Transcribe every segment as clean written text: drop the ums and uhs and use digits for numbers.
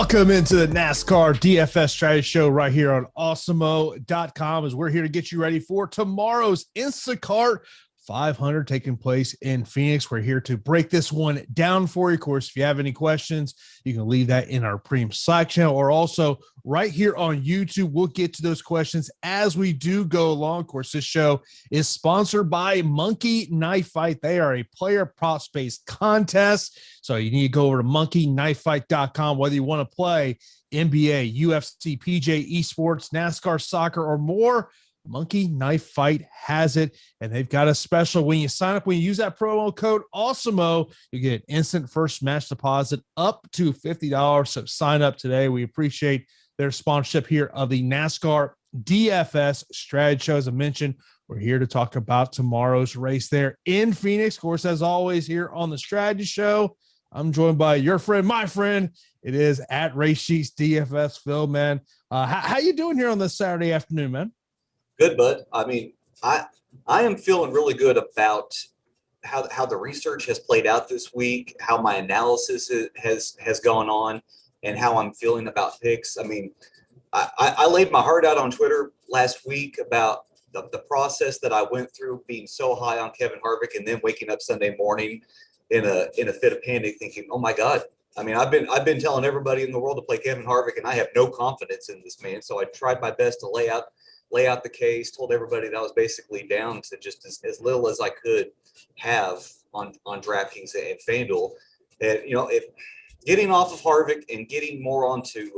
Welcome into the NASCAR DFS strategy show right here on Awesemo.com as we're here to get you ready for tomorrow's Instacart 500 taking place in Phoenix. We're here to break this one down for you. Of course, if you have any questions, you can leave that in our premium Slack channel or also right here on YouTube. We'll get to those questions as we do go along. Of course, this show is sponsored by Monkey Knife Fight. They are a player props-based contest. So you need to go over to monkeyknifefight.com, whether you want to play NBA, UFC, PJ, esports, NASCAR, soccer, or more. Monkey Knife Fight has it, and they've got a special. When you sign up, when you use that promo code Awesemo, you get an instant first match deposit up to $50. So sign up today. We appreciate their sponsorship here of the NASCAR DFS strategy show. As I mentioned, we're here to talk about tomorrow's race there in Phoenix. Of course, as always, here on the strategy show, I'm joined by your friend, my friend. It is at Race Sheets DFS. Phil, man, how you doing here on this Saturday afternoon, man? Good, bud. I mean, I am feeling really good about how the research has played out this week, how my analysis has gone on, and how I'm feeling about picks. I mean, I laid my heart out on Twitter last week about the process that I went through, being so high on Kevin Harvick, and then waking up Sunday morning in a fit of panic, thinking, "Oh my God." I mean, I've been telling everybody in the world to play Kevin Harvick, and I have no confidence in this man. So I tried my best to lay out the case, told everybody that I was basically down to just as little as I could have on DraftKings and FanDuel. And, you know, if getting off of Harvick and getting more onto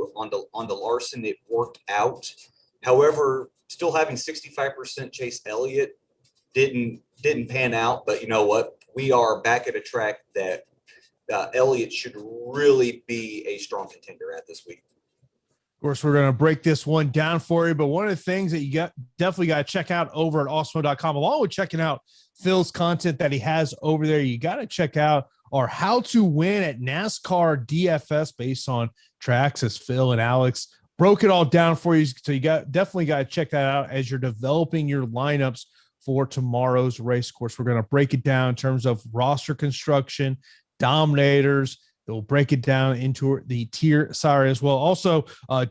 Larson, it worked out. However, still having 65% Chase Elliott didn't pan out. But you know what? We are back at a track that Elliott should really be a strong contender at this week. Of course, we're going to break this one down for you, but one of the things that you definitely got to check out over at Awesemo.com, along with checking out Phil's content that he has over there, you got to check out our How to Win at NASCAR DFS based on tracks, as Phil and Alex broke it all down for you. So you definitely got to check that out as you're developing your lineups for tomorrow's race. Of course, we're going to break it down in terms of roster construction, dominators. We'll break it down into the tier side as well. Also,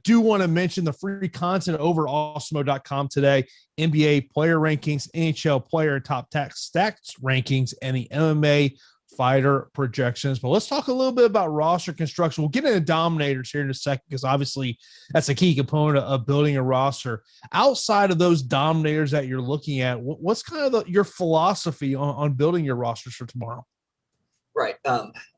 do want to mention the free content over Awesemo.com today. NBA player rankings, NHL player and top stats rankings, and the MMA fighter projections. But let's talk a little bit about roster construction. We'll get into dominators here in a second because obviously that's a key component of building a roster. Outside of those dominators that you're looking at, what's kind of your philosophy on building your rosters for tomorrow? Right.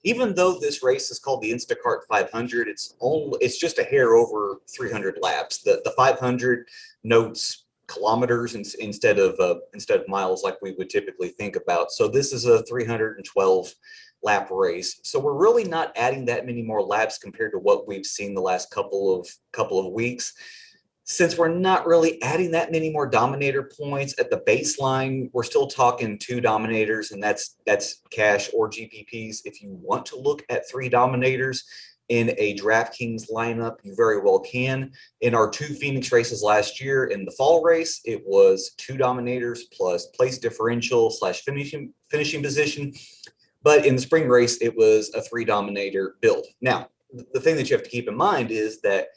Even though this race is called the Instacart 500, it's just a hair over 300 laps. The 500 notes kilometers instead of miles like we would typically think about. So this is a 312 lap race. So we're really not adding that many more laps compared to what we've seen the last couple of weeks. Since we're not really adding that many more dominator points at the baseline, we're still talking 2 dominators, and that's cash or GPPs. If you want to look at 3 dominators in a DraftKings lineup, you very well can. In our 2 Phoenix races last year, in the fall race, it was 2 dominators plus place differential / finishing position. But in the spring race, it was a 3 dominator build. Now, the thing that you have to keep in mind is that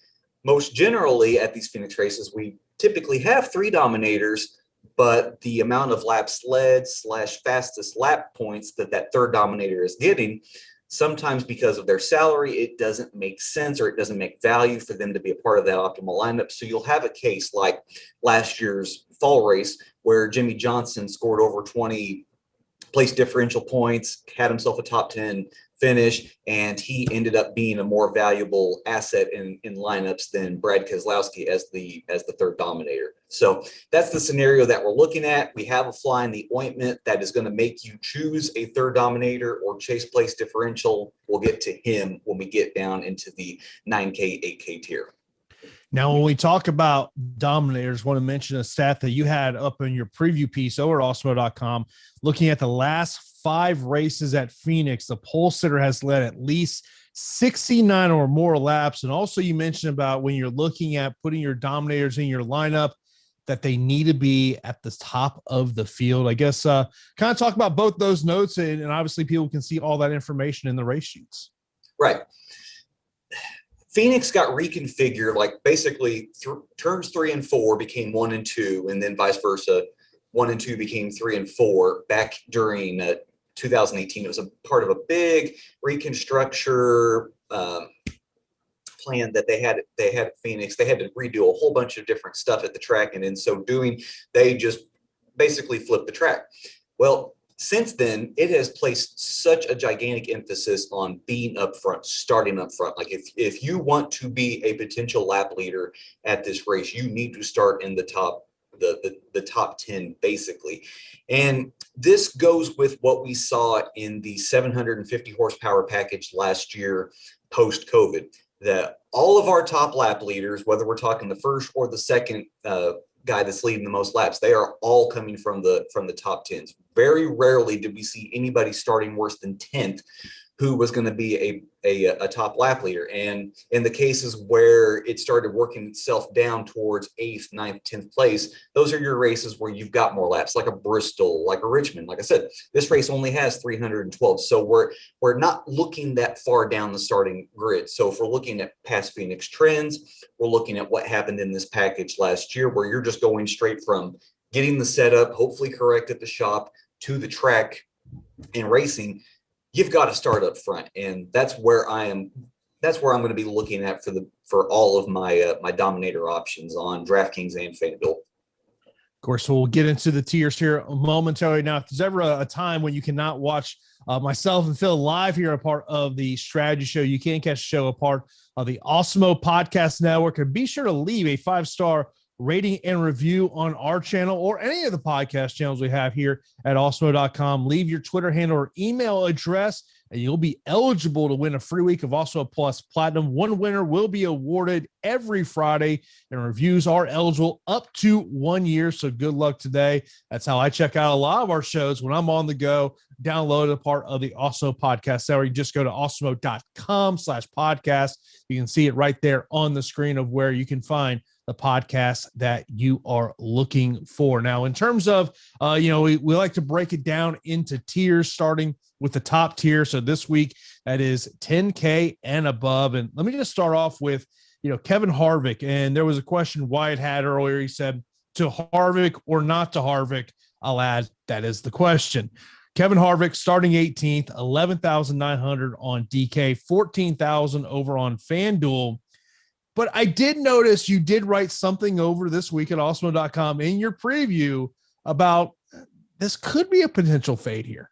most generally at these Phoenix races, we typically have 3 dominators, but the amount of laps led / fastest lap points that third dominator is getting, sometimes because of their salary, it doesn't make sense or it doesn't make value for them to be a part of that optimal lineup. So you'll have a case like last year's fall race where Jimmy Johnson scored over 20 place differential points, had himself a top 10 finish, and he ended up being a more valuable asset in lineups than Brad Keselowski as the third dominator. So that's the scenario that we're looking at. We have a fly in the ointment that is going to make you choose a third dominator or chase place differential. We'll get to him when we get down into the 9K, 8K tier. Now, when we talk about dominators, I want to mention a stat that you had up in your preview piece over at Awesemo.com. Looking at the last 5 races at Phoenix, the pole sitter has led at least 69 or more laps. And also you mentioned about when you're looking at putting your dominators in your lineup, that they need to be at the top of the field. I guess kind of talk about both those notes, and obviously people can see all that information in the race sheets. Right. Phoenix got reconfigured, like basically turns 3 and 4 became 1 and 2, and then vice versa. 1 and 2 became 3 and 4 back during 2018. It was a part of a big reconstruction plan that they had at Phoenix. They had to redo a whole bunch of different stuff at the track, and in so doing, they just basically flipped the track. Well, since then, it has placed such a gigantic emphasis on being up front, starting up front. Like if you want to be a potential lap leader at this race, you need to start in the top 10 basically. And this goes with what we saw in the 750 horsepower package last year post COVID, that all of our top lap leaders, whether we're talking the first or the second guy that's leading the most laps, they are all coming from the top 10s. Very rarely did we see anybody starting worse than 10th who was going to be a top lap leader. And in the cases where it started working itself down towards 8th, 9th, 10th place, those are your races where you've got more laps, like a Bristol, like a Richmond. Like I said, this race only has 312. So we're not looking that far down the starting grid. So if we're looking at past Phoenix trends, we're looking at what happened in this package last year, where you're just going straight from getting the setup, hopefully correct at the shop, to the track and racing. You've got to start up front, and that's where I'm going to be looking at for all of my my dominator options on DraftKings and FanDuel. Of course, we'll get into the tiers here momentarily. Now, if there's ever a time when you cannot watch myself and Phil live here, a part of the strategy show, you can catch the show a part of the Awesemo Podcast Network, and be sure to leave a 5-star rating and review on our channel or any of the podcast channels we have here at Awesemo.com. Leave your Twitter handle or email address, and you'll be eligible to win a free week of Awesemo Plus Platinum. One winner will be awarded every Friday, and reviews are eligible up to 1 year. So good luck today. That's how I check out a lot of our shows when I'm on the go. Download a part of the Awesemo Podcast Network. You just go to awesemo.com/podcast. You can see it right there on the screen of where you can find the podcast that you are looking for. Now, in terms of, we like to break it down into tiers, starting with the top tier. So this week, that is 10K and above. And let me just start off with, Kevin Harvick. And there was a question Wyatt had earlier. He said, to Harvick or not to Harvick? I'll add, that is the question. Kevin Harvick starting 18th, 11,900 on DK, 14,000 over on FanDuel. But I did notice you did write something over this week at Awesemo.com in your preview about this could be a potential fade here.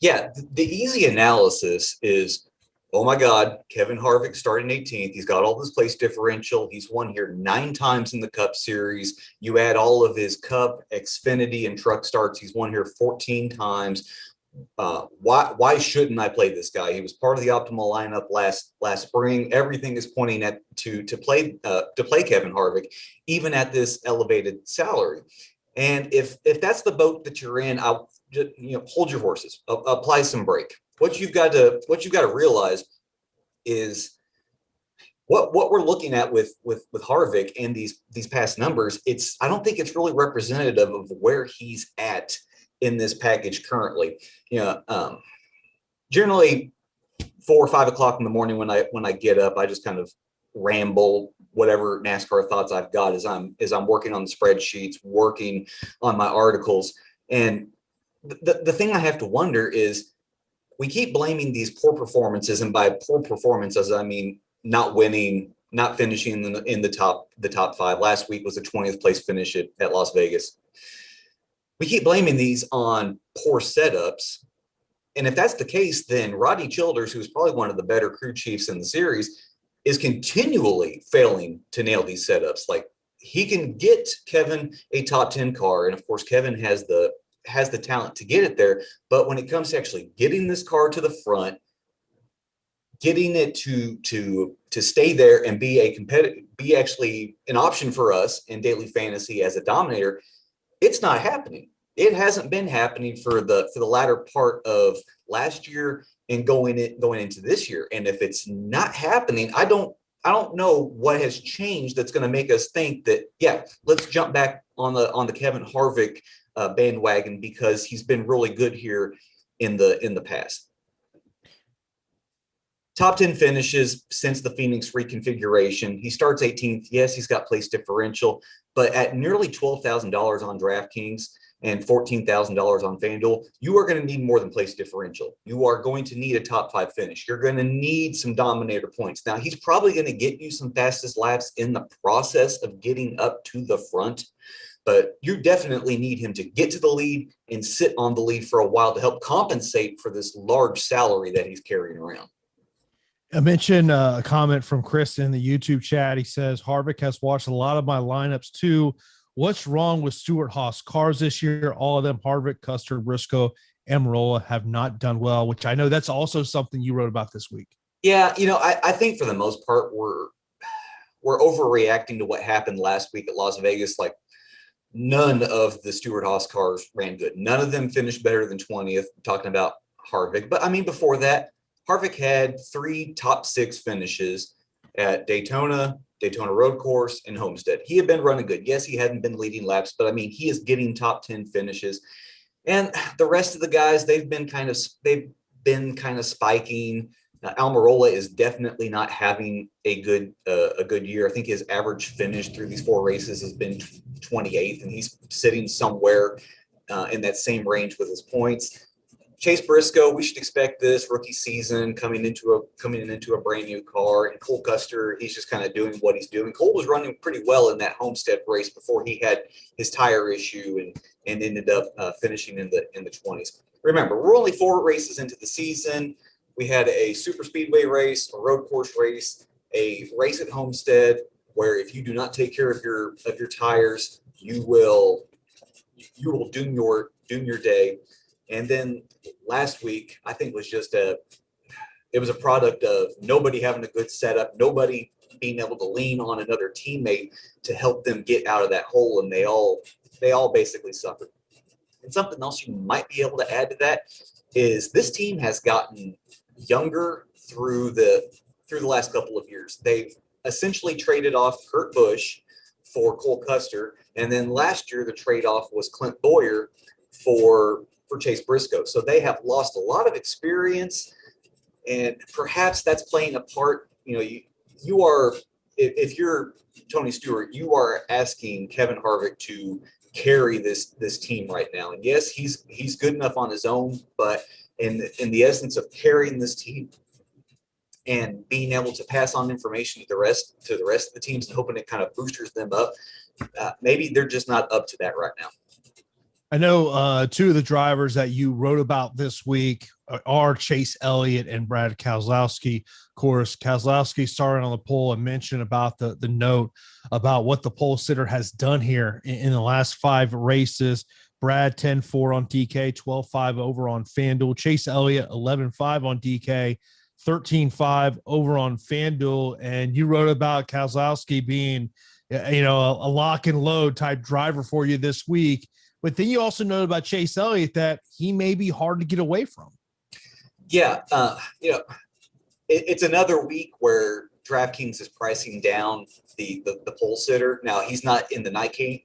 Yeah, the easy analysis is, oh my God, Kevin Harvick starting 18th. He's got all this place differential. He's won here 9 times in the Cup Series. You add all of his Cup, Xfinity, and Truck starts. He's won here 14 times. Why shouldn't I play this guy? He was part of the optimal lineup last spring. Everything is pointing at to play Kevin Harvick, even at this elevated salary. And if that's the boat that you're in, I'll just, hold your horses, apply some brake. What you've got to realize is what we're looking at with Harvick and these past numbers. I don't think it's really representative of where he's at in this package currently. Generally 4 or 5 o'clock in the morning when I get up, I just kind of ramble whatever NASCAR thoughts I've got as I'm working on the spreadsheets, working on my articles. And the thing I have to wonder is, we keep blaming these poor performances, and by poor performances I mean not winning, not finishing in the top 5. Last week was a 20th place finish at Las Vegas. We keep blaming these on poor setups. And if that's the case, then Rodney Childers, who's probably one of the better crew chiefs in the series, is continually failing to nail these setups. Like, he can get Kevin a top 10 car, and of course Kevin has the talent to get it there, but when it comes to actually getting this car to the front, getting it to stay there and be actually an option for us in daily fantasy as a dominator, it's not happening. It hasn't been happening for the latter part of last year and going into this year. And if it's not happening, I don't know what has changed that's going to make us think that, yeah, let's jump back on the Kevin Harvick bandwagon, because he's been really good here in the past. Top 10 finishes since the Phoenix reconfiguration. He starts 18th. Yes, he's got place differential, but at nearly $12,000 on DraftKings and $14,000 on FanDuel, you are going to need more than place differential. You are going to need a top 5 finish. You're going to need some dominator points. Now, he's probably going to get you some fastest laps in the process of getting up to the front, but you definitely need him to get to the lead and sit on the lead for a while to help compensate for this large salary that he's carrying around. I mentioned a comment from Chris in the YouTube chat. He says, Harvick has watched a lot of my lineups too. What's wrong with Stewart-Haas cars this year? All of them, Harvick, Custer, Briscoe, Amarola, have not done well, which I know that's also something you wrote about this week. Yeah, I think for the most part, we're overreacting to what happened last week at Las Vegas. Like, none of the Stewart-Haas cars ran good. None of them finished better than 20th, talking about Harvick. But, I mean, before that, Harvick had 3 top 6 finishes at Daytona Road Course, and Homestead. He had been running good. Yes, he hadn't been leading laps, but I mean, he is getting top 10 finishes. And the rest of the guys, they've been kind of spiking. Now, Almirola is definitely not having a good year. I think his average finish through these 4 races has been 28th, and he's sitting somewhere in that same range with his points. Chase Briscoe, we should expect this rookie season coming into a brand new car. And Cole Custer, he's just kind of doing what he's doing. Cole was running pretty well in that Homestead race before he had his tire issue and ended up finishing in the 20s. Remember, we're only 4 races into the season. We had a super speedway race, a road course race, a race at Homestead, where if you do not take care of your tires, you will doom your day. And then last week, I think was it was a product of nobody having a good setup, nobody being able to lean on another teammate to help them get out of that hole, and they all basically suffered. And something else you might be able to add to that is this team has gotten younger through the last couple of years. They've essentially traded off Kurt Busch for Cole Custer, and then last year the trade-off was Clint Bowyer for Chase Briscoe. So they have lost a lot of experience, and perhaps that's playing a part. You are, if you're Tony Stewart, you are asking Kevin Harvick to carry this team right now. And yes, he's good enough on his own, but in the essence of carrying this team and being able to pass on information to the rest of the teams and hoping it kind of boosters them up, maybe they're just not up to that right now. I know 2 of the drivers that you wrote about this week are Chase Elliott and Brad Keselowski. Of course, Keselowski started on the pole and mentioned about the note about what the pole sitter has done here in the last 5 races. Brad 10-4 on DK, 12-5 over on FanDuel. Chase Elliott 11-5 on DK, 13-5 over on FanDuel. And you wrote about Keselowski being, a lock and load type driver for you this week. But then you also know about Chase Elliott that he may be hard to get away from. Yeah, it's another week where DraftKings is pricing down the pole sitter. Now, he's not in the 9K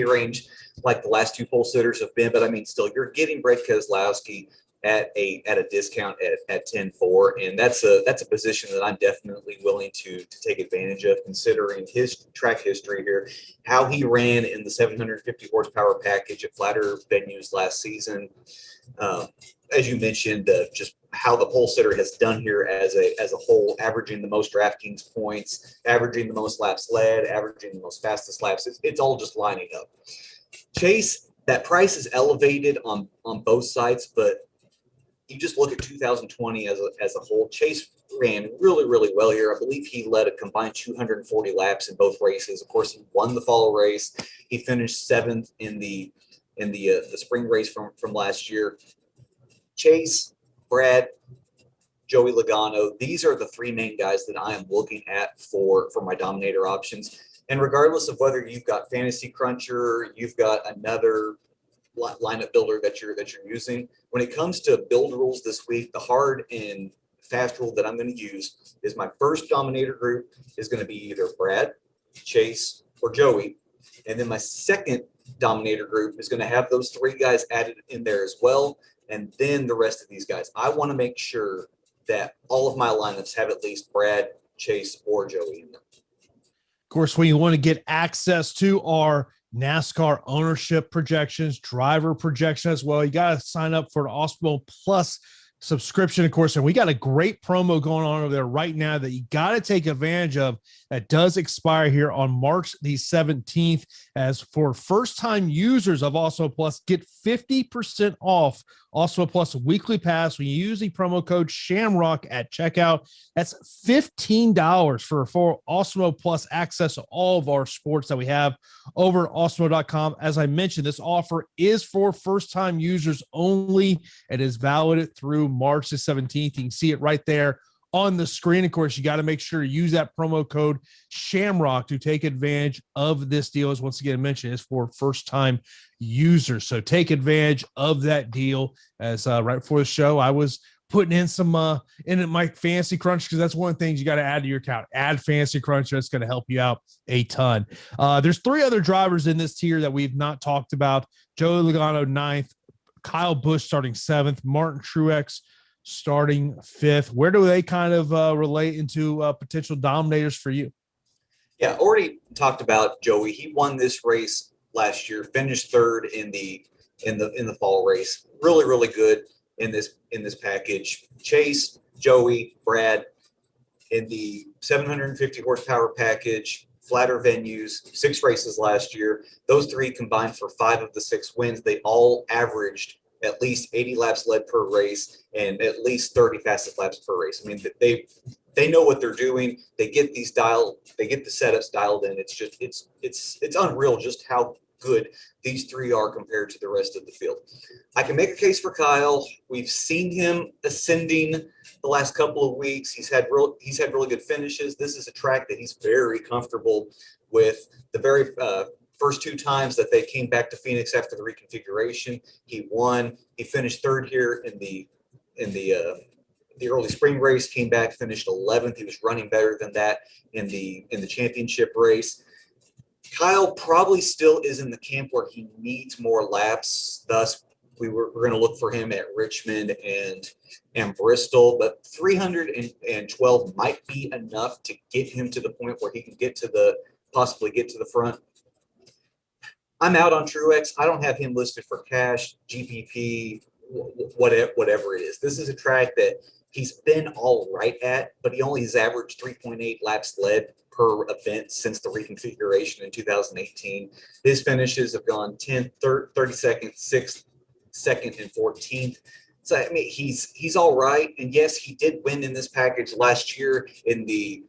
range like the last 2 pole sitters have been, but I mean, still, you're getting Brad Keselowski at a discount at 10-4, and that's a position that I'm definitely willing to take advantage of, considering his track history here, how he ran in the 750 horsepower package at flatter venues last season. As you mentioned, just how the pole sitter has done here as a whole, averaging the most DraftKings points, averaging the most laps led, averaging the most fastest laps. It's all just lining up. Chase, that price is elevated on both sides, but you just look at 2020 as a whole. Chase ran really, really well here. I believe he led a combined 240 laps in both races. Of course, he won the fall race. He finished 7th in the spring race from last year. Chase, Brad, Joey Logano, these are the 3 main guys that I am looking at for my dominator options. And regardless of whether you've got Fantasy Cruncher, you've got another lineup builder that you're using, when it comes to build rules this week, the hard and fast rule that I'm going to use is my first dominator group is going to be either Brad, Chase, or Joey, and then my second dominator group is going to have those 3 guys added in there as well, and then the rest of these guys. I want to make sure that all of my lineups have at least Brad, Chase, or Joey in them. Of course, when you want to get access to our NASCAR ownership projections, driver projection as well, you got to sign up for an Awesemo Plus subscription, of course. And we got a great promo going on over there right now that you got to take advantage of that does expire here on March the 17th. As for first-time users of Awesemo Plus, get 50% off Awesemo Plus weekly pass when you use the promo code Shamrock at checkout. That's $15 for Awesemo Plus access to all of our sports that we have over at awesemo.com. As I mentioned, this offer is for first-time users only. It is valid through March the 17th. You can see it right there on the screen. Of course, you got to make sure to use that promo code Shamrock to take advantage of this deal. As once again mentioned, it's for first-time users. So take advantage of that deal. As right before the show, I was putting in some in my fantasy crunch, because that's one of the things you got to add to your account. Add fantasy crunch. That's going to help you out a ton. There's three other drivers in this tier that we've not talked about. Joey Logano 9th, Kyle Busch starting 7th, Martin Truex starting 5th. Where do they kind of relate into potential dominators for you? Yeah, already talked about Joey. He won this race last year, finished 3rd in the fall race. Really, really good in this package. Chase, Joey, Brad in the 750 horsepower package, flatter venues, 6 races last year. Those 3 combined for 5 of the 6 wins. They all averaged at least 80 laps led per race and at least 30 fastest laps per race. I mean, they know what they're doing. They get the setups dialed in. It's just it's unreal just how good these 3 are compared to the rest of the field. I can make a case for Kyle. We've seen him ascending the last couple of weeks. He's had really good finishes. This is a track that he's very comfortable with. The very first 2 times that they came back to Phoenix after the reconfiguration, he won. He finished 3rd here in the early spring race, came back, finished 11th. He was running better than that in the championship race. Kyle probably still is in the camp where he needs more laps. Thus, we're going to look for him at Richmond and Bristol, but 312 might be enough to get him to the point where he can possibly get to the front. I'm out on Truex. I don't have him listed for cash, GPP, whatever it is. This is a track that he's been all right at, but he only has averaged 3.8 laps led per event since the reconfiguration in 2018. His finishes have gone 10th, 32nd, 6th, 2nd, and 14th. So, I mean, he's all right. And yes, he did win in this package last year in the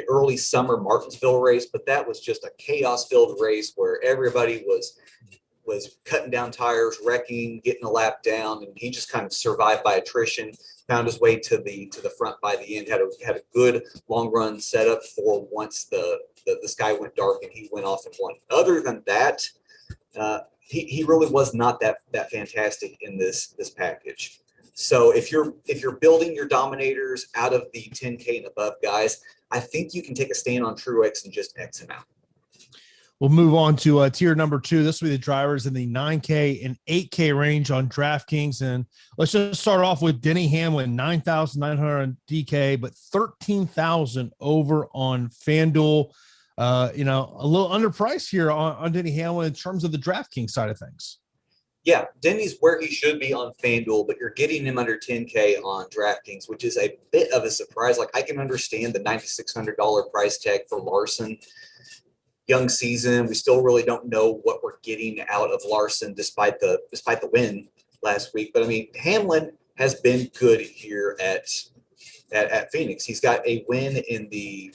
early summer Martinsville race, but that was just a chaos-filled race where everybody was cutting down tires, wrecking, getting a lap down, and he just kind of survived by attrition. Found his way to the front by the end. Had a good long run setup for once the sky went dark and he went off and won. Other than that, he really was not that fantastic in this package. So if you're building your dominators out of the 10K and above guys, I think you can take a stand on Truex and just X him out. We'll move on to tier number 2. This will be the drivers in the 9K and 8K range on DraftKings. And let's just start off with Denny Hamlin, 9,900 on DK, but 13,000 over on FanDuel. A little underpriced here on Denny Hamlin in terms of the DraftKings side of things. Yeah, Denny's where he should be on FanDuel, but you're getting him under 10K on DraftKings, which is a bit of a surprise. Like, I can understand the $9,600 price tag for Larson. Young season, we still really don't know what we're getting out of Larson despite the win last week. But I mean, Hamlin has been good here at Phoenix. He's got a win in the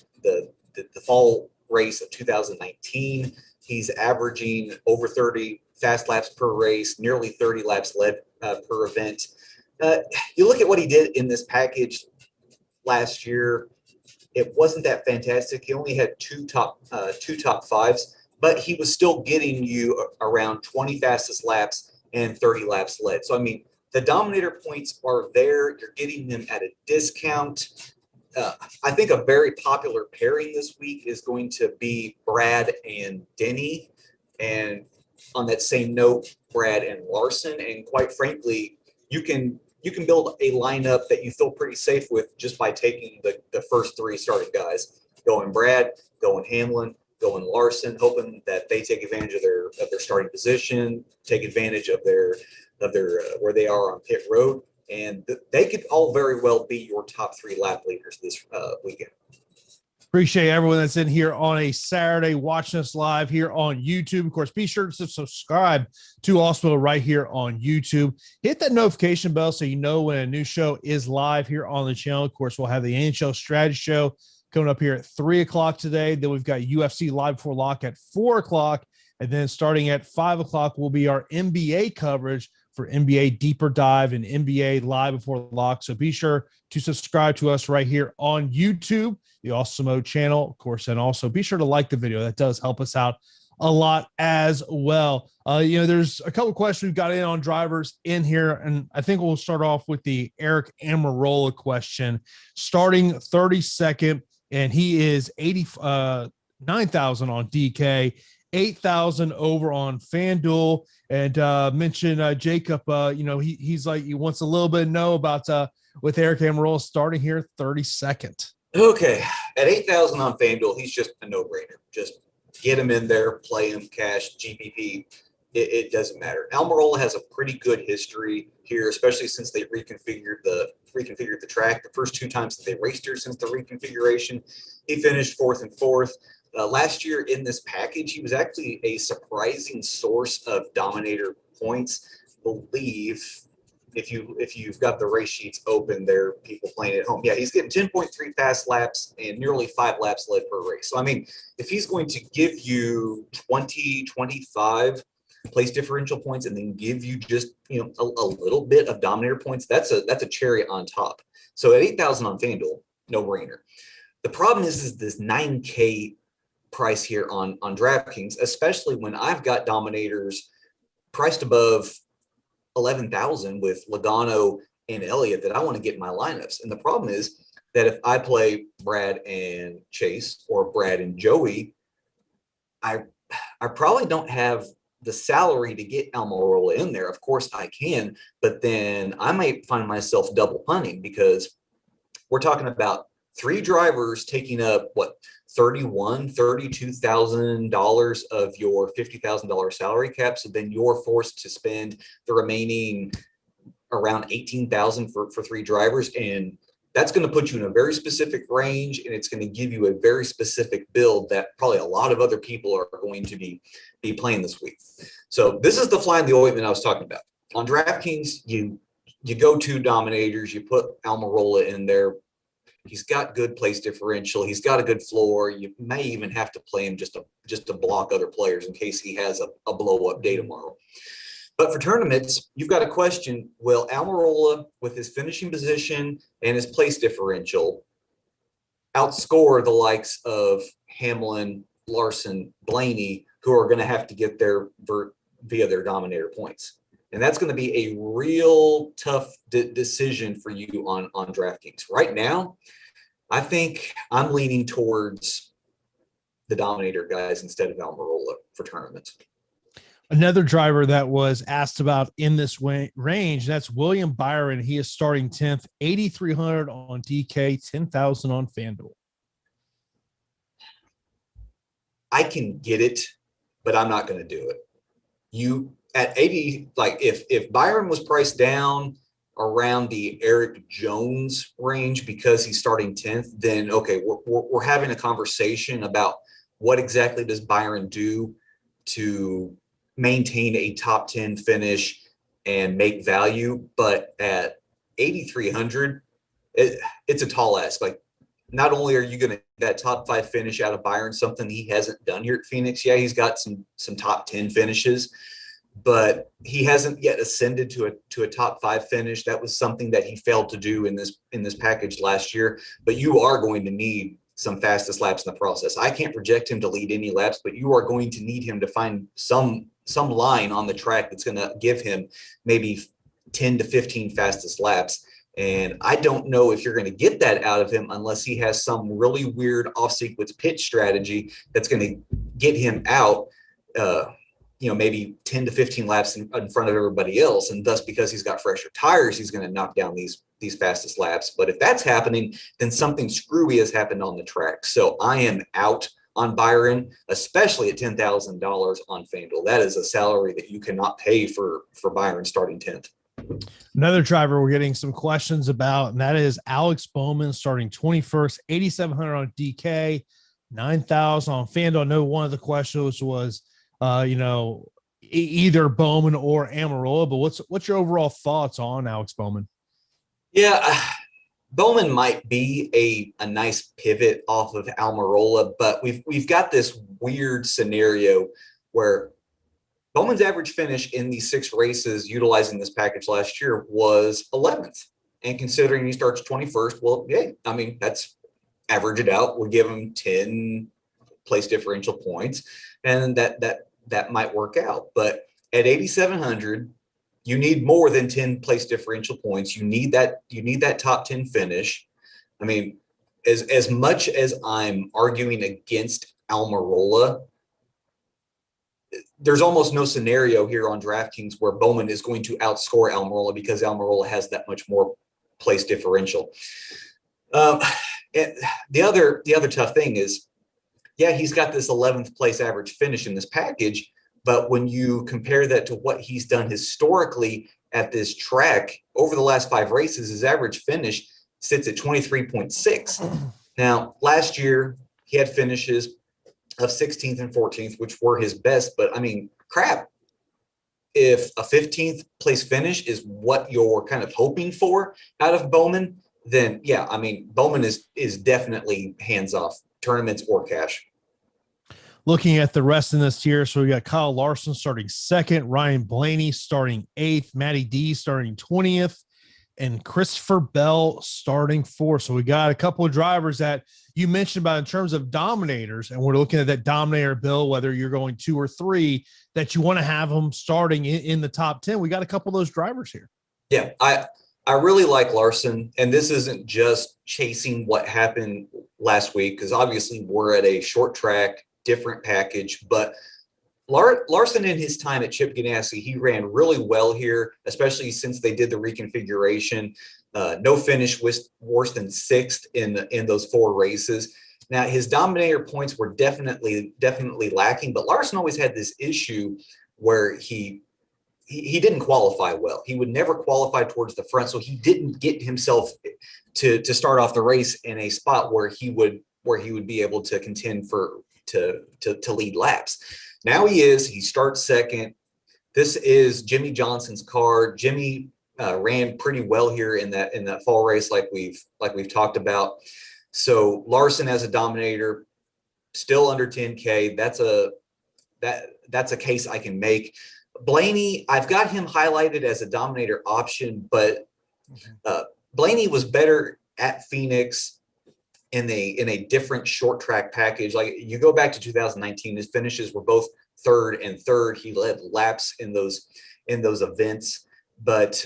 fall race of 2019. He's averaging over 30 fast laps per race, nearly 30 laps led per event. You look at what he did in this package last year. It wasn't that fantastic. He only had two top fives, but he was still getting you around 20 fastest laps and 30 laps led. So, I mean, the dominator points are there. You're getting them at a discount. I think a very popular pairing this week is going to be Brad and Denny. And on that same note, Brad and Larson. And quite frankly, you can you can build a lineup that you feel pretty safe with just by taking the first 3 starting guys, going Brad, going Hamlin, going Larson, hoping that they take advantage of their starting position, take advantage of their where they are on pit road, and they could all very well be your top 3 lap leaders this weekend. Appreciate everyone that's in here on a Saturday watching us live here on YouTube. Of course, be sure to subscribe to Awesemo right here on YouTube. Hit that notification bell so you know when a new show is live here on the channel. Of course, we'll have the NHL Strategy Show coming up here at 3 o'clock today. Then we've got UFC Live Before Lock at 4 o'clock. And then starting at 5 o'clock will be our NBA coverage for NBA Deeper Dive and NBA Live Before Lock. So be sure to subscribe to us right here on YouTube, the Awesemo channel, of course, and also be sure to like the video. That does help us out a lot as well. There's a couple of questions we've got in on drivers in here, and I think we'll start off with the Eric Amarola question. Starting 32nd, and he is 9,000 on DK, 8,000 over on FanDuel, and mentioned Jacob. He's like he wants a little bit to know about with Eric Amarola starting here 32nd. Okay, at 8,000 on FanDuel, he's just a no-brainer. Just get him in there, play him, cash, GPP. It doesn't matter. Almirola has a pretty good history here, especially since they reconfigured the track. The first 2 times that they raced here since the reconfiguration, he finished 4th and 4th. Last year in this package, he was actually a surprising source of Dominator points. I believe if you've got the race sheets open, there are people playing at home. Yeah, he's getting 10.3 fast laps and nearly 5 laps led per race. So I mean, if he's going to give you 20, 25 place differential points and then give you just a little bit of Dominator points, that's a cherry on top. So at 8,000 on FanDuel, no brainer. The problem is this 9K price here on DraftKings, especially when I've got Dominators priced above 11,000 with Logano and Elliott that I want to get in my lineups. And the problem is that if I play Brad and Chase or Brad and Joey, I probably don't have the salary to get Almirola in there. Of course I can, but then I might find myself double punting because we're talking about 3 drivers taking up $32,000 of your $50,000 salary cap. So then you're forced to spend the remaining around $18,000 for 3 drivers. And that's going to put you in a very specific range, and it's going to give you a very specific build that probably a lot of other people are going to be playing this week. So this is the fly in the ointment I was talking about. On DraftKings, you go 2 Dominators, you put Almirola in there. He's got good place differential. He's got a good floor. You may even have to play him just to block other players in case he has a blow-up day tomorrow. But for tournaments, you've got to question, will Almirola, with his finishing position and his place differential, outscore the likes of Hamlin, Larson, Blaney, who are going to have to get there via their Dominator points? And that's going to be a real tough decision for you on DraftKings. Right now, I think I'm leaning towards the Dominator guys instead of Almirola for tournaments. Another driver that was asked about in this range, that's William Byron. He is starting 10th, 8,300 on DK, 10,000 on FanDuel. I can get it, but I'm not going to do it. At 80, like if Byron was priced down around the Eric Jones range because he's starting 10th, then okay, we're having a conversation about what exactly does Byron do to maintain a top 10 finish and make value. But at 8,300, it's a tall ask. Like, not only are you going to that top 5 finish out of Byron, something he hasn't done here at Phoenix. Yeah, he's got some top 10 finishes, but he hasn't yet ascended to a top 5 finish. That was something that he failed to do in this package last year. But you are going to need some fastest laps in the process. I can't project him to lead any laps, but you are going to need him to find some line on the track that's going to give him maybe 10 to 15 fastest laps. And I don't know if you're going to get that out of him unless he has some really weird off-sequence pitch strategy that's going to get him out. maybe 10 to 15 laps in front of everybody else. And thus, because he's got fresher tires, he's going to knock down these fastest laps. But if that's happening, then something screwy has happened on the track. So I am out on Byron, especially at $10,000 on FanDuel. That is a salary that you cannot pay for Byron starting 10th. Another driver we're getting some questions about, and that is Alex Bowman starting 21st, 8,700 on DK, 9,000 on FanDuel. I know one of the questions was, either Bowman or Almirola, but what's your overall thoughts on Alex Bowman? Yeah, Bowman might be a nice pivot off of Almirola, but we've got this weird scenario where Bowman's average finish in these 6 races utilizing this package last year was 11th. And considering he starts 21st, well, yeah, I mean, that's average it out. We'll give him 10 place differential points, and that might work out. But at 8,700, you need more than 10 place differential points. You need that top 10 finish. I mean, as much as I'm arguing against Almirola, there's almost no scenario here on DraftKings where Bowman is going to outscore Almirola because Almirola has that much more place differential. And the other tough thing is, yeah, he's got this 11th place average finish in this package, but when you compare that to what he's done historically at this track over the last 5 races, his average finish sits at 23.6. Now, last year he had finishes of 16th and 14th, which were his best. But I mean, crap, if a 15th place finish is what you're kind of hoping for out of Bowman, then yeah, I mean, Bowman is definitely hands off, tournaments or cash. Looking at the rest in this tier, so we got Kyle Larson starting 2nd, Ryan Blaney starting 8th, Matty D starting 20th, and Christopher Bell starting 4th. So we got a couple of drivers that you mentioned about in terms of dominators, and we're looking at that dominator bill, whether you're going 2 or 3, that you want to have them starting in the top 10. We got a couple of those drivers here. Yeah, I really like Larson, and this isn't just chasing what happened last week, because obviously we're at a short track, different package, but Larson in his time at Chip Ganassi, he ran really well here, especially since they did the reconfiguration. No finish was worse than 6th in those 4 races. Now, his dominator points were definitely lacking, but Larson always had this issue where he didn't qualify well. He would never qualify towards the front, so he didn't get himself to start off the race in a spot where he would be able to contend to lead laps. Now he starts 2nd. This is Jimmy Johnson's car. Jimmy ran pretty well here in that fall race, like we've talked about. So Larson as a dominator, still under 10K. That's a case I can make. Blaney, I've got him highlighted as a dominator option, but Blaney was better at Phoenix in a different short track package. Like, you go back to 2019, his finishes were both 3rd and 3rd. He led laps in those events, but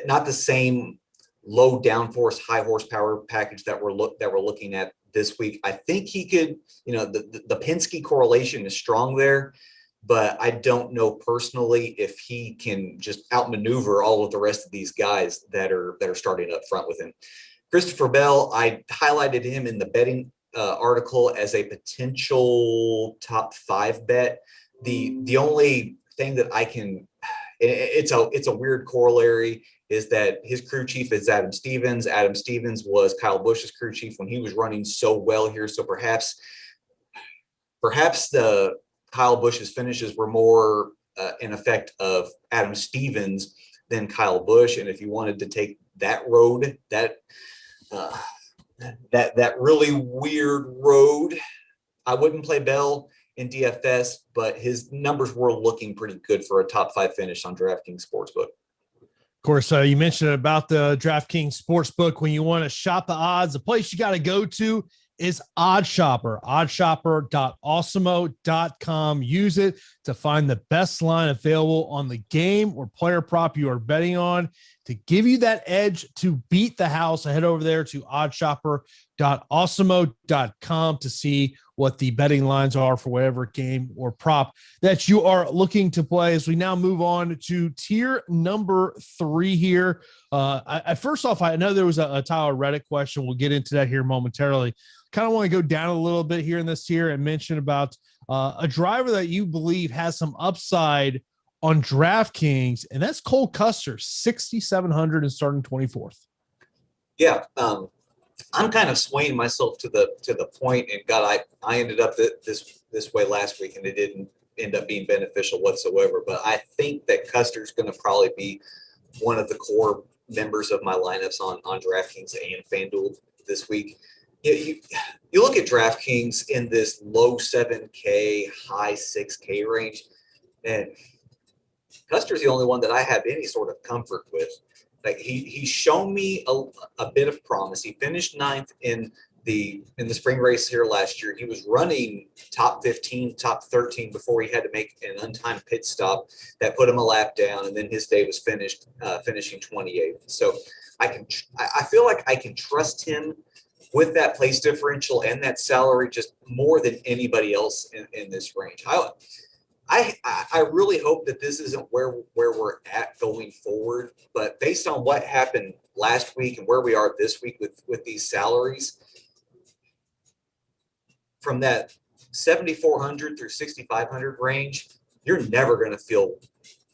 not the same low downforce, high horsepower package that we're looking at this week. I think he could, the Penske correlation is strong there, but I don't know personally if he can just outmaneuver all of the rest of these guys that are starting up front with him. Christopher Bell, I highlighted him in the betting article as a potential top 5 bet. The only thing that I can, it's a weird corollary, is that his crew chief is Adam Stevens. Adam Stevens was Kyle Busch's crew chief when he was running so well here. So perhaps the Kyle Busch's finishes were more an effect of Adam Stevens than Kyle Busch. And if you wanted to take that road, that really weird road, I wouldn't play Bell in DFS, but his numbers were looking pretty good for a top 5 finish on DraftKings Sportsbook. Of course, you mentioned about the DraftKings Sportsbook. When you want to shop the odds, the place you got to go to is OddsShopper, oddshopper.awesemo.com. Use it to find the best line available on the game or player prop you are betting on. To give you that edge to beat the house, head over there to www.awesemo.com to see what the betting lines are for whatever game or prop that you are looking to play. As we now move on to tier number 3 here. First off, I know there was a Tyler Reddick question. We'll get into that here momentarily. Kind of want to go down a little bit here in this tier and mention about a driver that you believe has some upside on DraftKings, and that's Cole Custer, 6,700 and starting 24th. Yeah, I'm kind of swaying myself to the point, and God, I ended up this way last week, and it didn't end up being beneficial whatsoever. But I think that Custer's going to probably be one of the core members of my lineups on DraftKings and FanDuel this week. You look at DraftKings in this low 7K, high 6K range, and Custer's the only one that I have any sort of comfort with. Like he's shown me a bit of promise. He finished 9th in the spring race here last year. He was running top 15, top 13 before he had to make an untimed pit stop that put him a lap down, and then his day was finishing 28th. So I feel like I can trust him with that place differential and that salary just more than anybody else in this range. I really hope that this isn't where we're at going forward, but based on what happened last week and where we are this week with these salaries, from that 7,400 through 6,500 range, you're never going to feel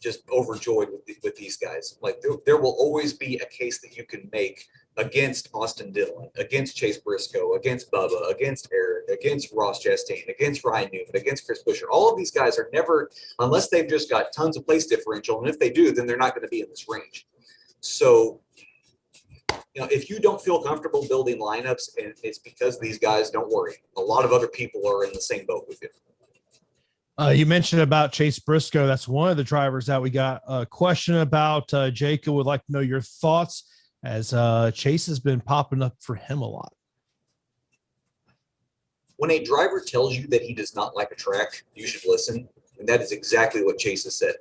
just overjoyed with these guys. Like there will always be a case that you can make against Austin Dillon, against Chase Briscoe, against Bubba, against Eric, against Ross Chastain, against Ryan Newman, against Chris Buescher. All of these guys are never, unless they've just got tons of place differential, and if they do, then they're not going to be in this range. So, if you don't feel comfortable building lineups, and it's because these guys, don't worry. A lot of other people are in the same boat with you. You mentioned about Chase Briscoe. That's one of the drivers that we got a question about. Jacob would like to know your thoughts, as Chase has been popping up for him a lot. When a driver tells you that he does not like a track, you should listen. And that is exactly what Chase has said.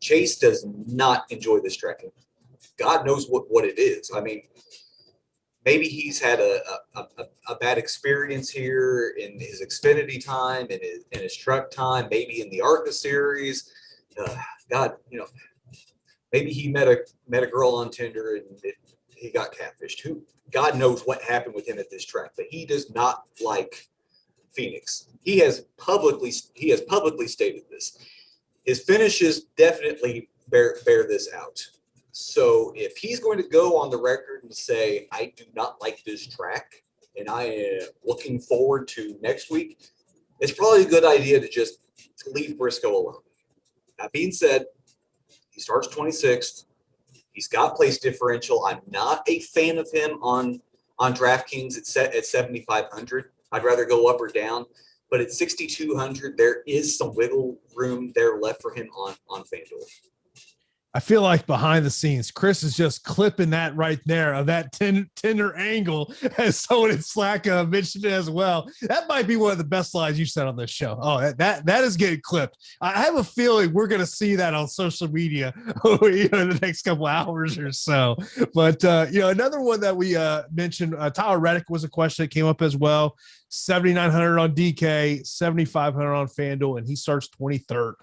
Chase does not enjoy this tracking. God knows what it is. I mean, maybe he's had a bad experience here in his Xfinity time and his truck time, maybe in the ARCA series. God, maybe he met a girl on Tinder and he got catfished. God knows what happened with him at this track, but he does not like Phoenix. He has publicly stated this. His finishes definitely bear this out. So if he's going to go on the record and say, I do not like this track and I am looking forward to next week, it's probably a good idea to just leave Briscoe alone. That being said, he starts 26th. He's got place differential. I'm not a fan of him on DraftKings. It's set at 7,500. I'd rather go up or down. But at 6,200, there is some wiggle room there left for him on FanDuel. I feel like behind the scenes, Chris is just clipping that right there of that Tinder angle, as someone in Slack mentioned it as well. That might be one of the best lines you said on this show. Oh, that is getting clipped. I have a feeling we're going to see that on social media in the next couple hours or so. But, another one that we mentioned, Tyler Reddick was a question that came up as well. 7,900 on DK, 7,500 on FanDuel, and he starts 23rd.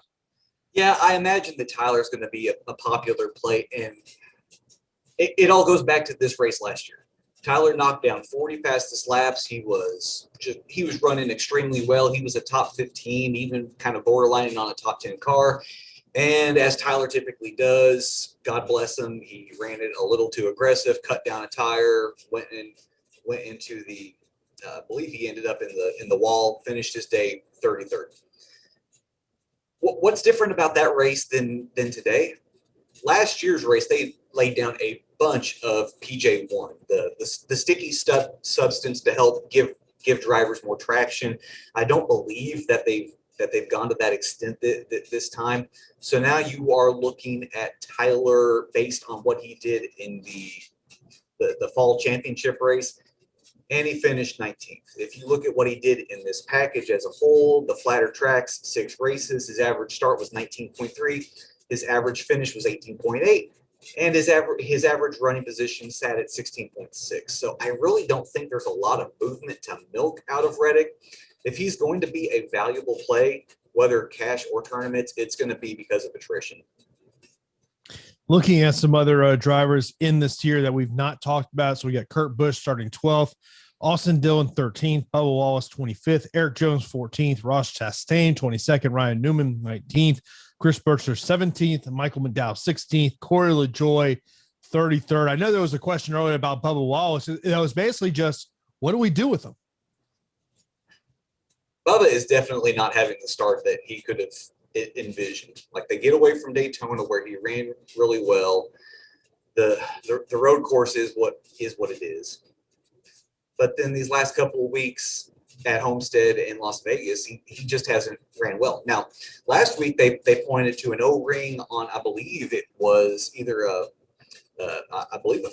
Yeah, I imagine that Tyler's going to be a popular play, and it all goes back to this race last year. Tyler knocked down 40 fastest laps. He was running extremely well. He was a top 15, even kind of borderlining on a top 10 car. And as Tyler typically does, God bless him, he ran it a little too aggressive, cut down a tire, went into the I believe he ended up in the wall, finished his day 33rd. What's different about that race than today? Last year's race, they laid down a bunch of PJ1, the sticky substance to help give drivers more traction. I don't believe that they've gone to that extent this time. So now you are looking at Tyler based on what he did in the fall championship race. And he finished 19th. If you look at what he did in this package as a whole, the flatter tracks, 6 races, his average start was 19.3. His average finish was 18.8. And his average running position sat at 16.6. So I really don't think there's a lot of movement to milk out of Reddick. If he's going to be a valuable play, whether cash or tournaments, it's going to be because of attrition. Looking at some other drivers in this tier that we've not talked about. So we got Kurt Busch starting 12th, Austin Dillon 13th, Bubba Wallace 25th, Eric Jones 14th, Ross Chastain 22nd, Ryan Newman 19th, Chris Bircher 17th, Michael McDowell 16th, Corey LaJoie 33rd. I know there was a question earlier about Bubba Wallace. It was basically just, what do we do with him? Bubba is definitely not having the start that he could have envisioned. Like, they get away from Daytona where he ran really well. The road course is what it is. But then these last couple of weeks at Homestead in Las Vegas, he just hasn't ran well. Now, last week they pointed to an O-ring on, I believe it was either a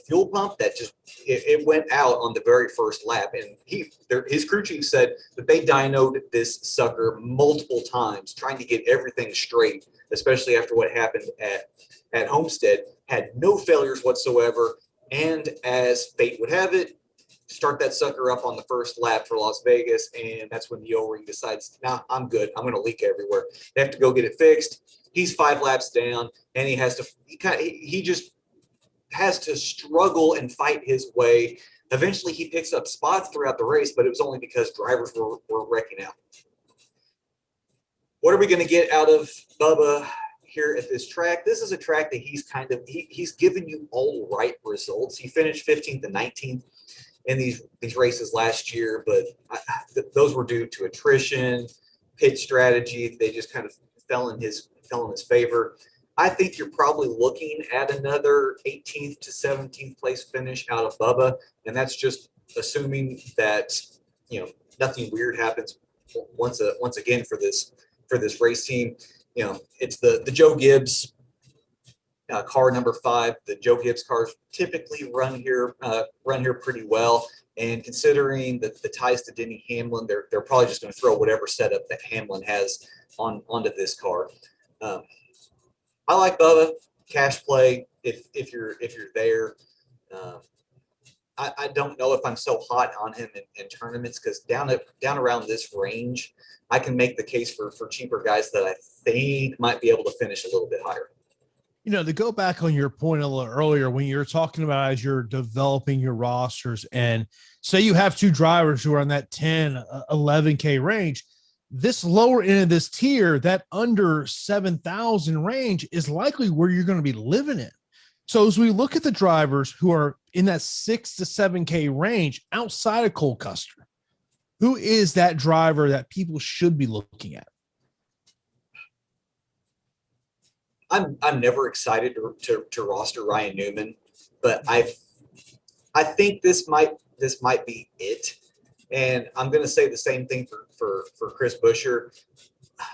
fuel pump that just it went out on the very first lap, and his crew chief said that they dynoed this sucker multiple times trying to get everything straight, especially after what happened at Homestead. Had no failures whatsoever, and as fate would have it, start that sucker up on the first lap for Las Vegas, and that's when the O-ring decides, nah, I'm good. I'm going to leak everywhere. They have to go get it fixed. He's 5 laps down, and he just has to struggle and fight his way. Eventually, he picks up spots throughout the race, but it was only because drivers were wrecking out. What are we going to get out of Bubba here at this track? This is a track that he's given you all right results. He finished 15th and 19th in these races last year, but those were due to attrition, pit strategy. They just kind of fell in his favor. I think you're probably looking at another 18th to 17th place finish out of Bubba, and that's just assuming that nothing weird happens once again for this race team. It's the Joe Gibbs car number 5. The Joe Gibbs cars typically run here pretty well, and considering the ties to Denny Hamlin, they're probably just going to throw whatever setup that Hamlin has onto this car. I like Bubba, cash play if you're there. I don't know if I'm so hot on him in tournaments, because down around this range, I can make the case for cheaper guys that I think might be able to finish a little bit higher. To go back on your point a little earlier, when you're talking about as you're developing your rosters, and say you have 2 drivers who are on that 10, 11K range, this lower end of this tier, that under 7,000 range, is likely where you're going to be living in. So as we look at the drivers who are in that 6 to 7K range outside of Cole Custer, who is that driver that people should be looking at? I'm never excited to roster Ryan Newman, but I think this might be it. And I'm going to say the same thing for Chris Buescher.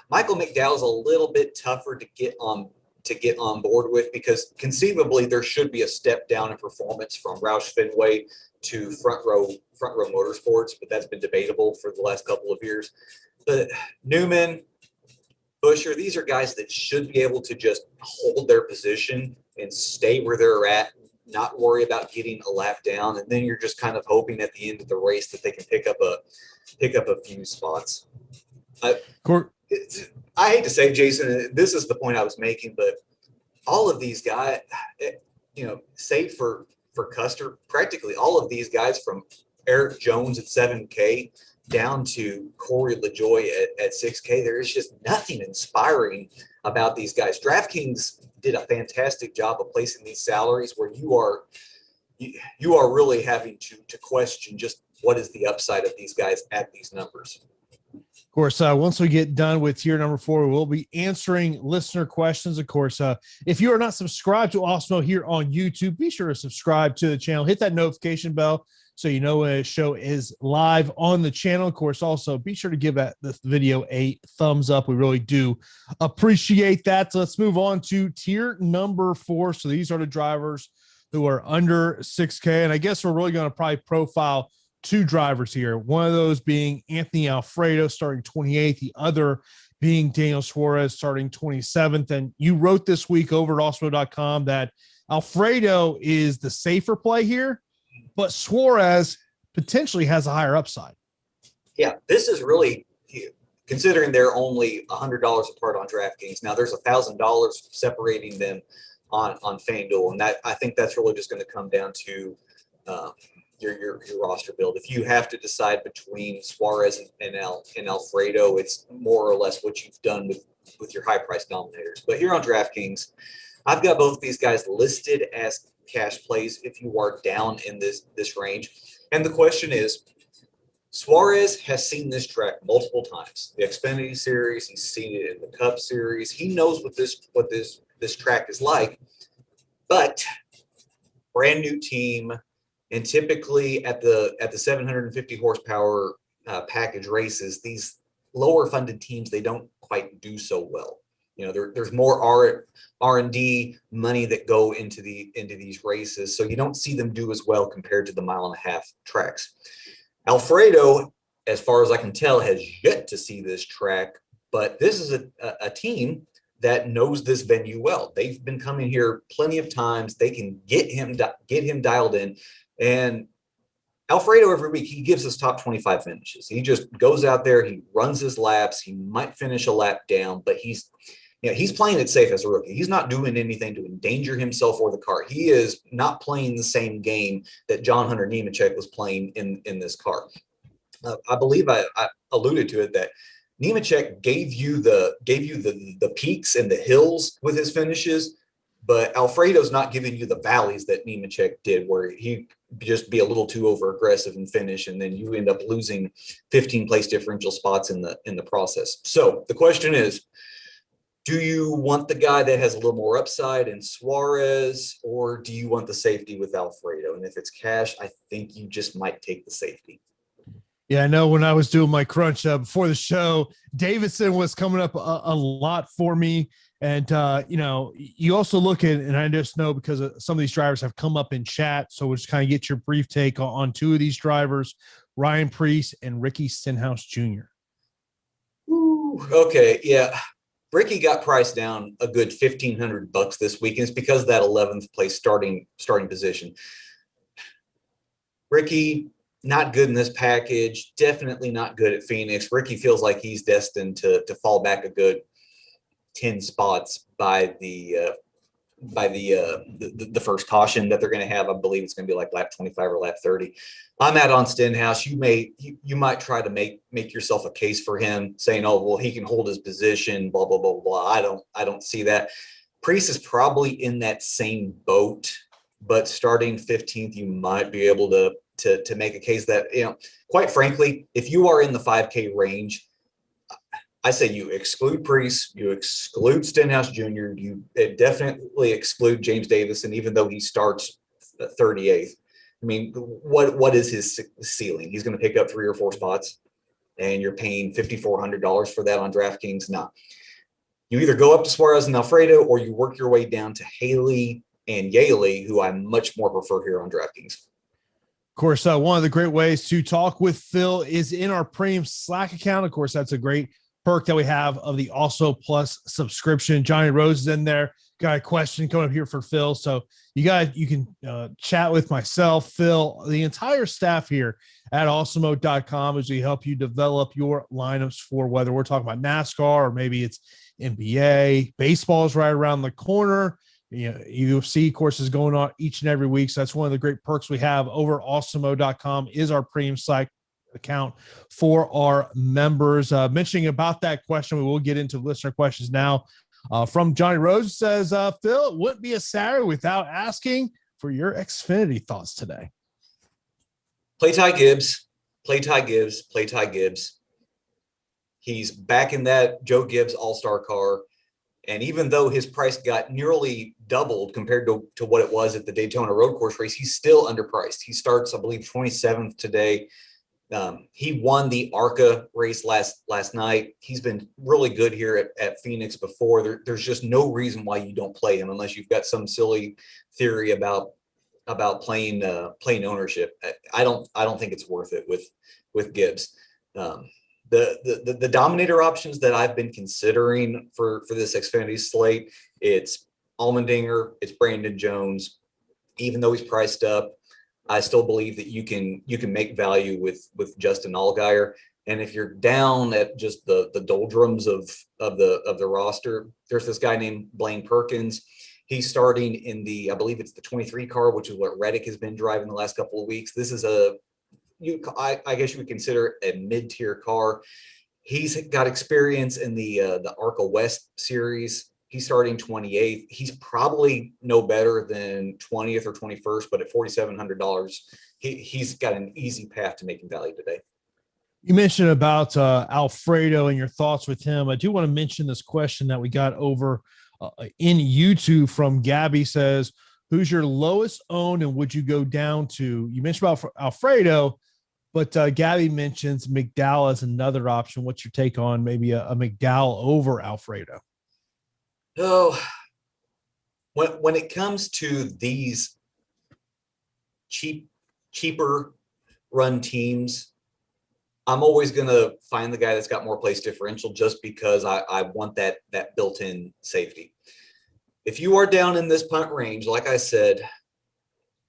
Michael McDowell's a little bit tougher to get on board with, because conceivably there should be a step down in performance from Roush Fenway to front row motorsports, but that's been debatable for the last couple of years. But Newman, Buescher, these are guys that should be able to just hold their position and stay where they're at, not worry about getting a lap down, and then you're just kind of hoping at the end of the race that they can pick up a few spots. I hate to say, Jason, this is the point I was making, but all of these guys, save for Custer, practically all of these guys from Eric Jones at 7K down to Corey LaJoie at 6K, there is just nothing inspiring about these guys. DraftKings did a fantastic job of placing these salaries where you are really having to question just what is the upside of these guys at these numbers. Of course, once we get done with tier number 4, we'll be answering listener questions. Of course, if you are not subscribed to Awesemo here on YouTube, be sure to subscribe to the channel. Hit that notification bell so you know when a show is live on the channel. Of course, also be sure to give this video a thumbs up. We really do appreciate that. So let's move on to tier number 4. So these are the drivers who are under 6K. And I guess we're really going to probably profile 2 drivers here. One of those being Anthony Alfredo starting 28th. The other being Daniel Suarez starting 27th. And you wrote this week over at Awesemo.com that Alfredo is the safer play here, but Suarez potentially has a higher upside. Yeah, this is really, considering they're only $100 apart on DraftKings. Now there's $1,000 separating them on FanDuel, and that I think that's really just going to come down to your roster build. If you have to decide between Suarez and Alfredo, it's more or less what you've done with your high price dominators. But here on DraftKings, I've got both these guys listed as cash plays if you are down in this range. And the question is, Suarez has seen this track multiple times. The Xfinity Series, he's seen it in the Cup Series. He knows what this track is like. But brand new team, and typically at the 750 horsepower package races, these lower funded teams, they don't quite do so well. You know, there's more R&D money that go into these races, so you don't see them do as well compared to the mile-and-a-half tracks. Alfredo, as far as I can tell, has yet to see this track, but this is a team that knows this venue well. They've been coming here plenty of times. They can get him dialed in. And Alfredo, every week, he gives us top 25 finishes. He just goes out there, he runs his laps. He might finish a lap down, but he's playing it safe as a rookie. He's not doing anything to endanger himself or the car. He is not playing the same game that John Hunter Nemechek was playing in this car. I believe I alluded to it that Nemechek gave you the peaks and the hills with his finishes, but Alfredo's not giving you the valleys that Nemechek did, where he just be a little too over aggressive and finish, and then you end up losing 15 place differential spots in the process. So the question is, do you want the guy that has a little more upside in Suarez, or do you want the safety with Alfredo? And if it's cash, I think you just might take the safety. Yeah, I know when I was doing my crunch before the show, Davidson was coming up a lot for me. And, you also look at, and I just know because some of these drivers have come up in chat, so we'll just kind of get your brief take on two of these drivers, Ryan Preece and Ricky Stenhouse Jr. Ooh, okay, yeah. Ricky got priced down a good $1,500 this week, and it's because of that 11th place starting position. Ricky, not good in this package, definitely not good at Phoenix. Ricky feels like he's destined to fall back a good 10 spots by the first caution that they're going to have. I believe it's going to be like lap 25 or lap 30. I'm out on Stenhouse. You might try to make yourself a case for him, saying, "Oh, well, he can hold his position." Blah blah blah blah. I don't see that. Preece is probably in that same boat, but starting 15th, you might be able to make a case that, quite frankly, if you are in the 5K range, I say you exclude Preece, you exclude Stenhouse Jr., you definitely exclude James Davison, even though he starts 38th. I mean, what is his ceiling? He's going to pick up 3 or 4 spots, and you're paying $5,400 for that on DraftKings? No. You either go up to Suarez and Alfredo, or you work your way down to Haley and Yaley, who I much more prefer here on DraftKings. Of course, one of the great ways to talk with Phil is in our premium Slack account. Of course, that's a great perk that we have of the Also Plus subscription. Johnny Rose is in there. Got a question coming up here for Phil. So you can chat with myself, Phil, the entire staff here at Awesemo.com as we help you develop your lineups for whether we're talking about NASCAR or maybe it's NBA. Baseball is right around the corner. UFC courses going on each and every week. So that's one of the great perks we have over at Awesemo.com is our premium site account for our members. Mentioning about that question, we will get into listener questions now. From Johnny Rose says, Phil, it wouldn't be a Saturday without asking for your Xfinity thoughts today. Play Ty Gibbs. Play Ty Gibbs. Play Ty Gibbs. He's back in that Joe Gibbs all-star car. And even though his price got nearly doubled compared to what it was at the Daytona Road Course race, he's still underpriced. He starts, I believe, 27th today. He won the ARCA race last night. He's been really good here at Phoenix before. There's just no reason why you don't play him unless you've got some silly theory about playing ownership. I don't think it's worth it with Gibbs. The dominator options that I've been considering for this Xfinity slate, it's Allmendinger, it's Brandon Jones. Even though he's priced up, I still believe that you can make value with Justin Allgaier. And if you're down at just the doldrums of the roster, there's this guy named Blaine Perkins. He's starting in I believe it's the 23 car, which is what Reddick has been driving the last couple of weeks. This is I guess you would consider it a mid-tier car. He's got experience in the ARCA West series. He's starting 28th. He's probably no better than 20th or 21st, but at $4,700, he's got an easy path to making value today. You mentioned about Alfredo and your thoughts with him. I do want to mention this question that we got over in YouTube from Gabby. Says, who's your lowest owned and would you go down to? You mentioned about Alfredo, but Gabby mentions McDowell as another option. What's your take on maybe a McDowell over Alfredo? So when it comes to these cheaper run teams, I'm always going to find the guy that's got more place differential just because I want that built-in safety. If you are down in this punt range, like I said,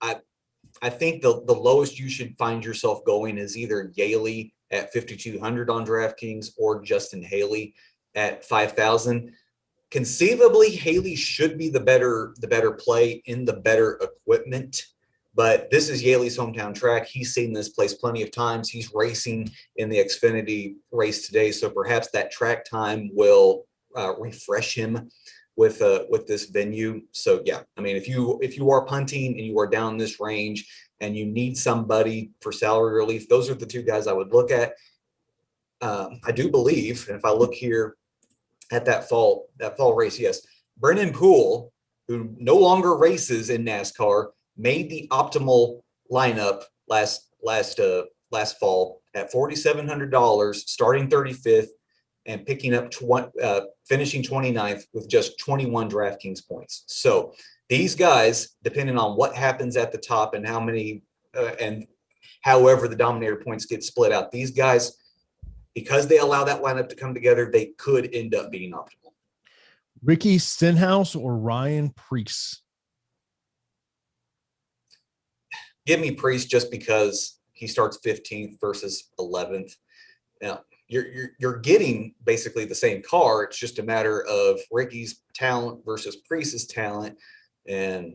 I think the lowest you should find yourself going is either Yaley at 5,200 on DraftKings or Justin Haley at 5,000. Conceivably, Haley should be the better play in the better equipment, but this is Yaley's hometown track. He's seen this place plenty of times. He's racing in the Xfinity race today, so perhaps that track time will refresh him with this venue. So yeah, I mean, if you are punting and you are down this range and you need somebody for salary relief, those are the two guys I would look at. I do believe, and if I look here at that fall race, yes, Brennan Poole, who no longer races in NASCAR, made the optimal lineup last fall at $4,700, starting 35th and picking up finishing 29th with just 21 DraftKings points. So these guys, depending on what happens at the top and how many and however the dominator points get split out, these guys, because they allow that lineup to come together, they could end up being optimal. Ricky Stenhouse or Ryan Preece? Give me Preece just because he starts 15th versus 11th. Now, you're getting basically the same car. It's just a matter of Ricky's talent versus Preece's talent, and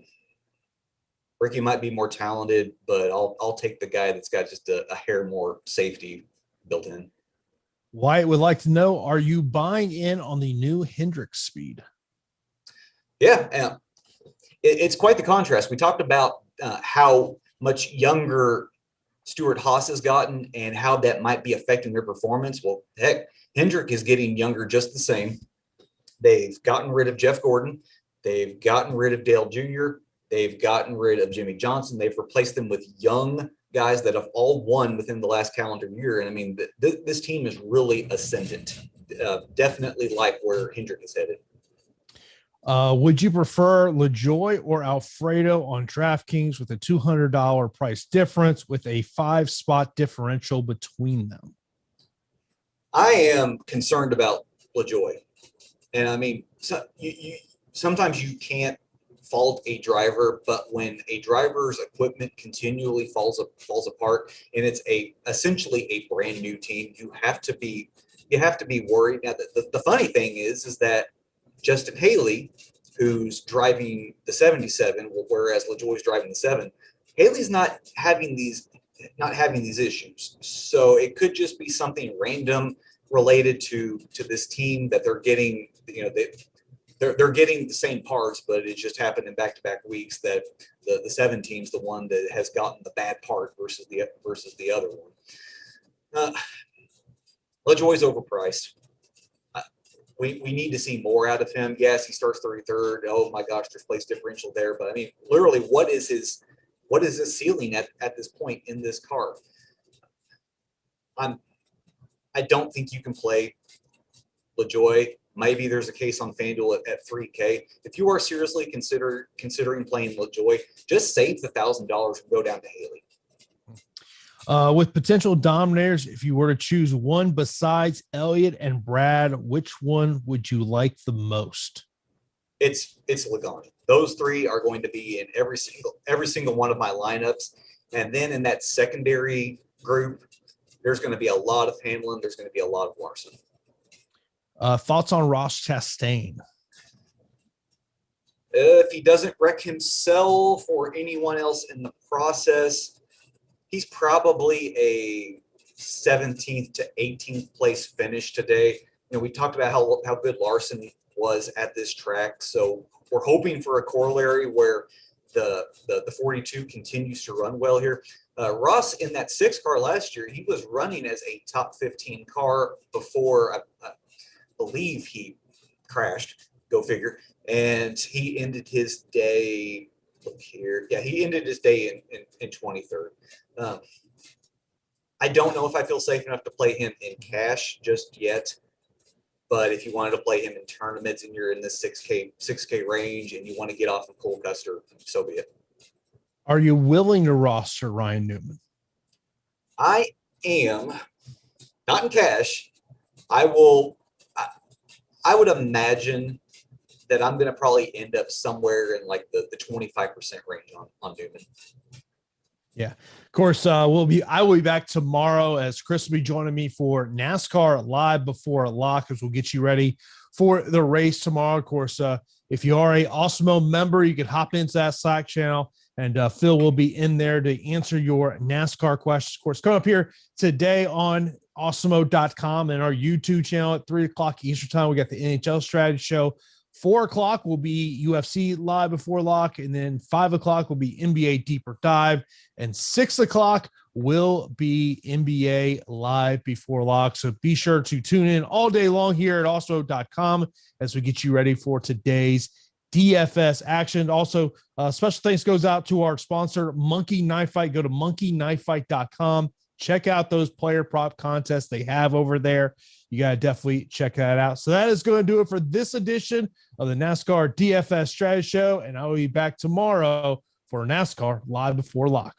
Ricky might be more talented, but I'll take the guy that's got just a hair more safety built in. Wyatt would like to know, are you buying in on the new Hendrick speed? Yeah, it's quite the contrast. We talked about how much younger Stuart Haas has gotten and how that might be affecting their performance. Well, heck, Hendrick is getting younger just the same. They've gotten rid of Jeff Gordon. They've gotten rid of Dale Jr. They've gotten rid of Jimmy Johnson. They've replaced them with young guys that have all won within the last calendar year. And I mean, this team is really ascendant. Definitely like where Hendrick is headed. Would you prefer LaJoie or Alfredo on DraftKings with a $200 price difference with a 5-spot differential between them? I am concerned about LaJoie. And I mean, sometimes you can't fault a driver, but when a driver's equipment continually falls apart and it's essentially a brand new team, you have to be worried. Now, the funny thing is that Justin Haley, who's driving the 77, whereas LaJoie's driving the 7, Haley's not having these issues. So it could just be something random related to this team that they're getting. They're getting the same parts, but it just happened in back-to-back weeks that the 7 team's the one that has gotten the bad part versus the other one. LaJoie's overpriced. We need to see more out of him. Yes, he starts 33rd. Oh my gosh, there's place differential there. But I mean, literally, what is his ceiling at this point in this car? I don't think you can play LaJoie. Maybe there's a case on FanDuel at $3K. If you are seriously considering playing LaJoie, just save the $1,000 and go down to Haley. With potential dominators, if you were to choose one besides Elliott and Brad, which one would you like the most? It's Logano. Those three are going to be in every single one of my lineups. And then in that secondary group, there's going to be a lot of Hamlin. There's going to be a lot of Larson. Thoughts on Ross Chastain? If he doesn't wreck himself or anyone else in the process, he's probably a 17th to 18th place finish today. We talked about how good Larson was at this track. So we're hoping for a corollary where the 42 continues to run well here. Ross in that 6 car last year, he was running as a top 15 car before I believe he crashed. Go figure. And he ended his day. Look here. Yeah, he ended his day in 23rd. I don't know if I feel safe enough to play him in cash just yet. But if you wanted to play him in tournaments and you're in the 6K range and you want to get off of Cole Custer, so be it. Are you willing to roster Ryan Newman? I am, not in cash. I would imagine that I'm going to probably end up somewhere in like the 25% range on Newman. Yeah, of course. I will be back tomorrow as Chris will be joining me for NASCAR Live Before Lock, as we'll get you ready for the race tomorrow. Of course, if you are a Awesemo member, you can hop into that Slack channel, and Phil will be in there to answer your NASCAR questions. Of course, coming up here today on Awesemo.com and our YouTube channel at 3:00 Eastern time, we got the NHL Strategy Show. 4:00 will be UFC Live Before Lock, and then 5:00 will be NBA Deeper Dive, and 6:00 will be NBA Live Before Lock. So be sure to tune in all day long here at Awesemo.com as we get you ready for today's DFS action. Also, special thanks goes out to our sponsor, Monkey Knife Fight. Go to monkeyknifefight.com. Check out those player prop contests they have over there. You got to definitely check that out. So that is going to do it for this edition of the NASCAR DFS Strategy Show. And I will be back tomorrow for NASCAR Live Before Lock.